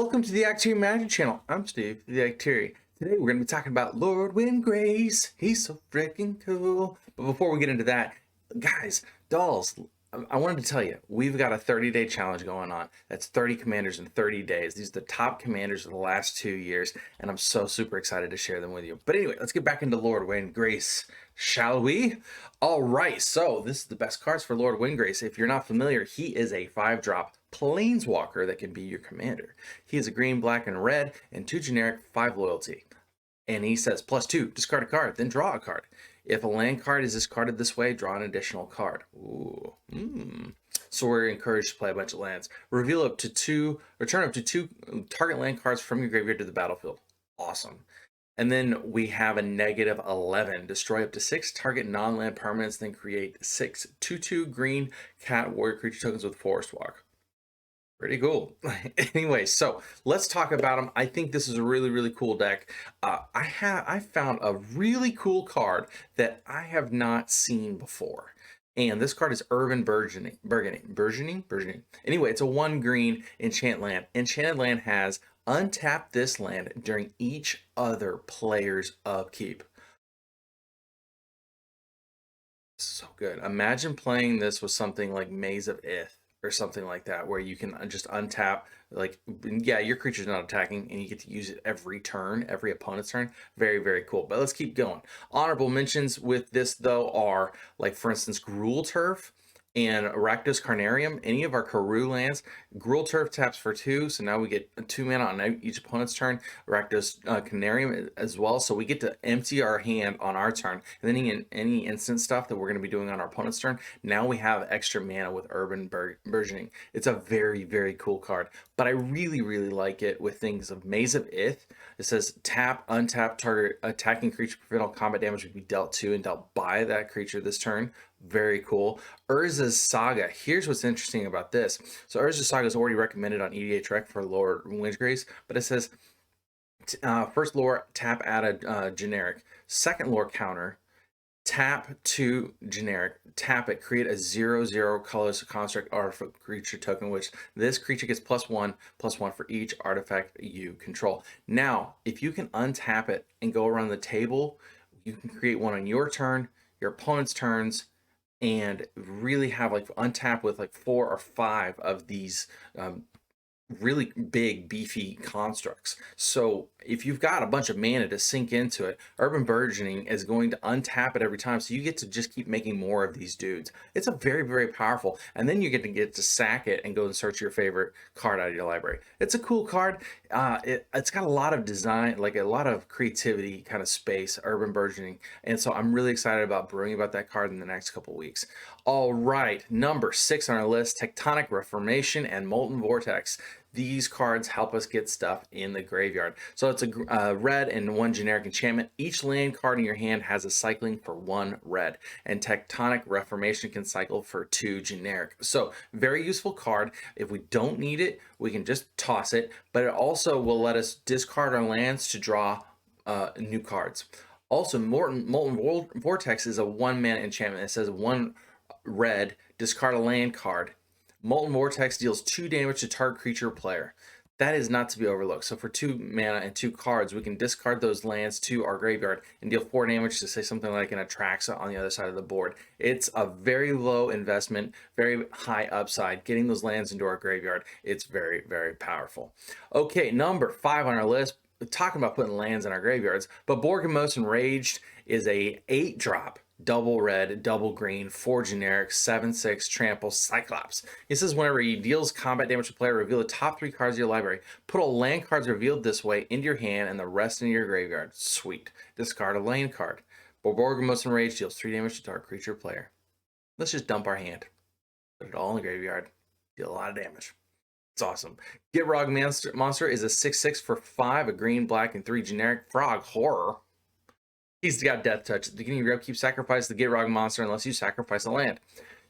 Welcome to the Actery Magic Channel. I'm Steve, the Actery. Today we're going to be talking about Lord Windgrace. He's so freaking cool. But before we get into that, guys, dolls, I wanted to tell you, we've got a 30-day challenge going on. That's 30 commanders in 30 days. These are the top commanders of the last 2 years, and I'm so super excited to share them with you. But anyway, let's get back into Lord Windgrace, shall we? All right, so this is the best cards for Lord Windgrace. If you're not familiar, he is a 5-drop planeswalker that can be your commander. He is a green, black, and red, and 2 generic, 5 loyalty. And he says, +2, discard a card, then draw a card. If a land card is discarded this way, draw an additional card. Ooh. So we're encouraged to play a bunch of lands. Return up to two target land cards from your graveyard to the battlefield. Awesome. And then we have a -11. Destroy up to 6 target non-land permanents, then create 6 2/2 green cat warrior creature tokens with Forest Walk. Pretty cool. Anyway, so let's talk about them. I think this is a really cool deck. I found a really cool card that I have not seen before. And this card is Urban Burgeoning. Anyway, it's a 1 green enchant land. Enchanted land has untap this land during each other player's upkeep. So good. Imagine playing this with something like Maze of Ith or something like that, where you can just untap, like, yeah, your creature's not attacking and you get to use it every turn, every opponent's turn. Very cool. But let's keep going. Honorable mentions with this though are, like, for instance, Gruul Turf and Rakdos Carnarium. Any of our Karoo lands, Gruul Turf taps for 2, so now we get 2 mana on each opponent's turn. Rakdos Carnarium as well, so we get to empty our hand on our turn, and then any instant stuff that we're going to be doing on our opponent's turn, now we have extra mana with Urban Burgeoning. It's a very cool card, but I really like it with things of Maze of Ith. It says tap, untap, target attacking creature, prevent all combat damage would be dealt to and dealt by that creature this turn. Very cool. Urza's Saga. Here's what's interesting about this. So Urza's Saga is already recommended on EDH Rec for Lord Windgrace, but it says first lore, tap, add a generic. Second lore counter, tap 2 generic, tap it, create a 0/0 colorless construct artifact creature token, which this creature gets +1/+1 for each artifact you control. Now, if you can untap it and go around the table, you can create one on your turn, your opponent's turns, and really have, like, untap with like 4 or 5 of these really big beefy constructs. So if you've got a bunch of mana to sink into it, Urban Burgeoning is going to untap it every time, so you get to just keep making more of these dudes. It's a very powerful, and then you get to sack it and go and search your favorite card out of your library. It's a cool card. It's got a lot of design, like a lot of creativity kind of space, Urban Burgeoning, and so I'm really excited about brewing about that card in the next couple weeks. All right, number 6 on our list, Tectonic, Reformation, and Molten Vortex. These cards help us get stuff in the graveyard. So it's a red and 1 generic enchantment. Each land card in your hand has a cycling for 1 red, and Tectonic Reformation can cycle for 2 generic. So very useful card. If we don't need it, we can just toss it, but it also will let us discard our lands to draw new cards. Also, Molten Vortex is a 1-mana enchantment. It says 1 red, discard a land card. Molten Vortex deals 2 damage to target creature or player. That is not to be overlooked. So for 2 mana and 2 cards, we can discard those lands to our graveyard and deal 4 damage to, say, something like an Atraxa on the other side of the board. It's a very low investment, very high upside. Getting those lands into our graveyard, it's very powerful. Okay, number 5 on our list, talking about putting lands in our graveyards, but Borgamos Enraged is a 8-drop. Double red, double green, 4 generic, 7/6 trample Cyclops. He says whenever he deals combat damage to player, reveal the top 3 cards of your library. Put all land cards revealed this way into your hand and the rest into your graveyard. Sweet. Discard a land card. Borgamos Enraged deals 3 damage to target creature or player. Let's just dump our hand. Put it all in the graveyard. Deal a lot of damage. It's awesome. Gitrog Monster is a 6/6 for 5, a green, black, and 3 generic frog horror. He's got Death Touch. At the beginning of your upkeep, sacrifice the Gitrog Monster unless you sacrifice a land.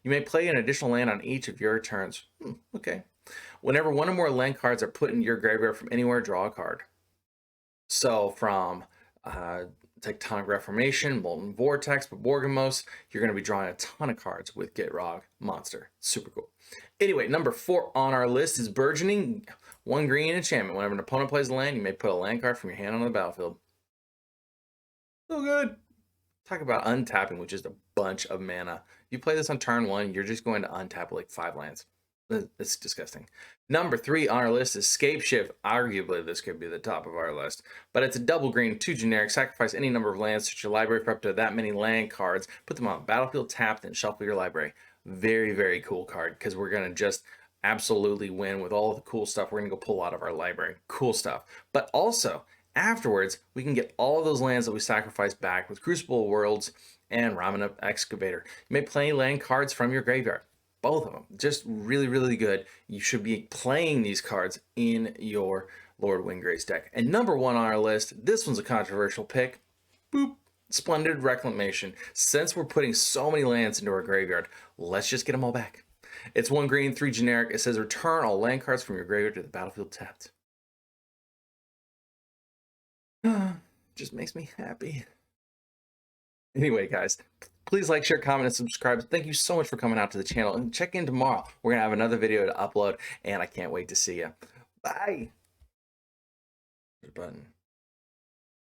You may play an additional land on each of your turns. Okay. Whenever 1 or more land cards are put in your graveyard from anywhere, draw a card. So from Tectonic Reformation, Molten Vortex, but Borgamos, you're going to be drawing a ton of cards with Gitrog Monster. Super cool. Anyway, number 4 on our list is Burgeoning. 1 green enchantment. Whenever an opponent plays a land, you may put a land card from your hand on the battlefield. So good. Talk about untapping with just a bunch of mana. You play this on turn 1, you're just going to untap like 5 lands. It's disgusting. Number 3 on our list is Scape Shift. Arguably, this could be the top of our list, but it's a double green, 2 generic. Sacrifice any number of lands to your library for up to that many land cards. Put them on battlefield tapped and shuffle your library. Very, very cool card because we're going to just absolutely win with all the cool stuff we're going to go pull out of our library. Cool stuff. But also, afterwards, we can get all of those lands that we sacrificed back with Crucible of Worlds and Ramana Excavator. You may play land cards from your graveyard. Both of them. Just really, really good. You should be playing these cards in your Lord Windgrace deck. And number 1 on our list, this one's a controversial pick. Boop. Splendid Reclamation. Since we're putting so many lands into our graveyard, let's just get them all back. It's 1 green, 3 generic. It says return all land cards from your graveyard to the battlefield tapped. Just makes me happy. Anyway, guys, please like, share, comment, and subscribe. Thank you so much for coming out to the channel. And check in tomorrow. We're going to have another video to upload, and I can't wait to see you. Bye. Button.